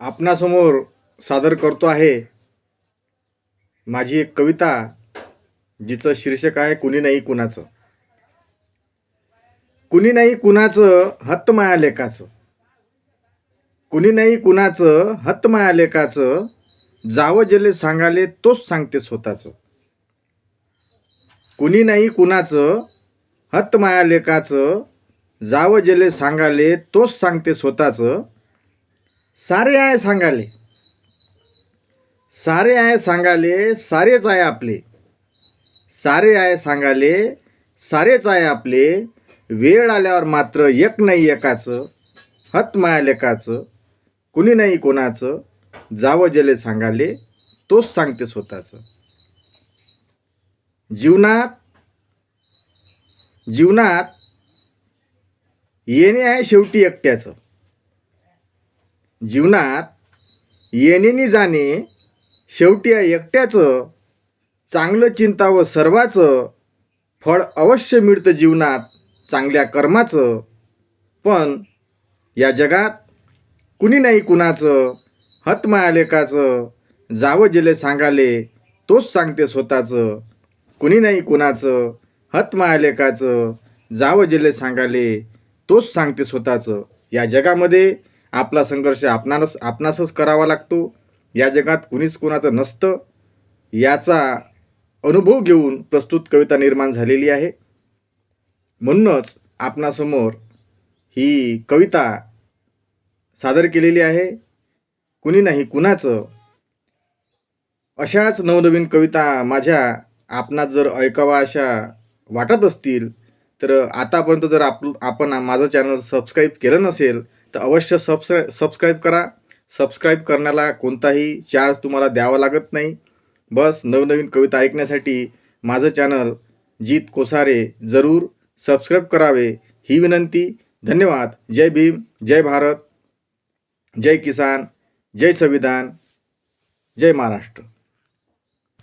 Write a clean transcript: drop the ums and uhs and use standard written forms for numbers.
आपणासमोर सादर करतो आहे माझी एक कविता, जिचं शीर्षक आहे कुणी नाही कुणाचं. कुणी नाही कुणाचं हत्त माया लेकाचं, कुणी नाही कुणाचं हत्त माया लेकाचं, जावं जेले सांगाले तोच सांगते स्वतःचं. कुणी नाही कुणाचं हत्त माया लेकाचं, जावं जेले सांगाले तोच सांगते स्वतःचं. सारे आहे सांगाले, सारे आहे सांगाले सारेच आहे आपले, सारे आहे सांगाले सारेच आहे आपले. वेळ आल्यावर मात्र एक नाही एकाचं, हत माया लेकाचं, कुणी नाही कोणाचं, जावं जेले सांगाले तोच सांगते स्वतःचं. जीवनात जीवनात येणे आहे शेवटी एकट्याचं, जीवनात येणे जाणे शेवटी आहे एकट्याचं. चांगलं चिंतावं सर्वाचं, फळ अवश्य मिळतं जीवनात चांगल्या कर्माचं. पण या जगात कुणी नाही कुणाचं, हत माया लेकाचं, जावं जेले सांगाले तोच सांगते स्वतःचं. कुणी नाही कुणाचं हत माया लेकाचं, जावं जेले सांगाले तोच सांगते स्वतःचं. या जगामध्ये आपला संघर्ष आपणासच करावा लागतो. या जगात कुणीच कुणाचं नसतं, याचा अनुभव घेऊन प्रस्तुत कविता निर्माण झालेली आहे. म्हणूनच आपणासमोर ही कविता सादर केलेली आहे, कुणी नाही कुणाचं. अशाच नवनवीन कविता माझ्या आपणास जर ऐकावा अशा वाटत असतील तर आतापर्यंत जर आपण माझं चॅनल सबस्क्राईब केलं नसेल तर अवश्य सबस्क्राईब करा. सबस्क्राईब करण्याला कोणताही चार्ज तुम्हाला द्यावा लागत नाही. बस नवनवीन कविता ऐकण्यासाठी माझं चॅनल जीत कोसारे जरूर सबस्क्राईब करावे ही विनंती. धन्यवाद. जय भीम, जय भारत, जय किसान, जय संविधान, जय महाराष्ट्र.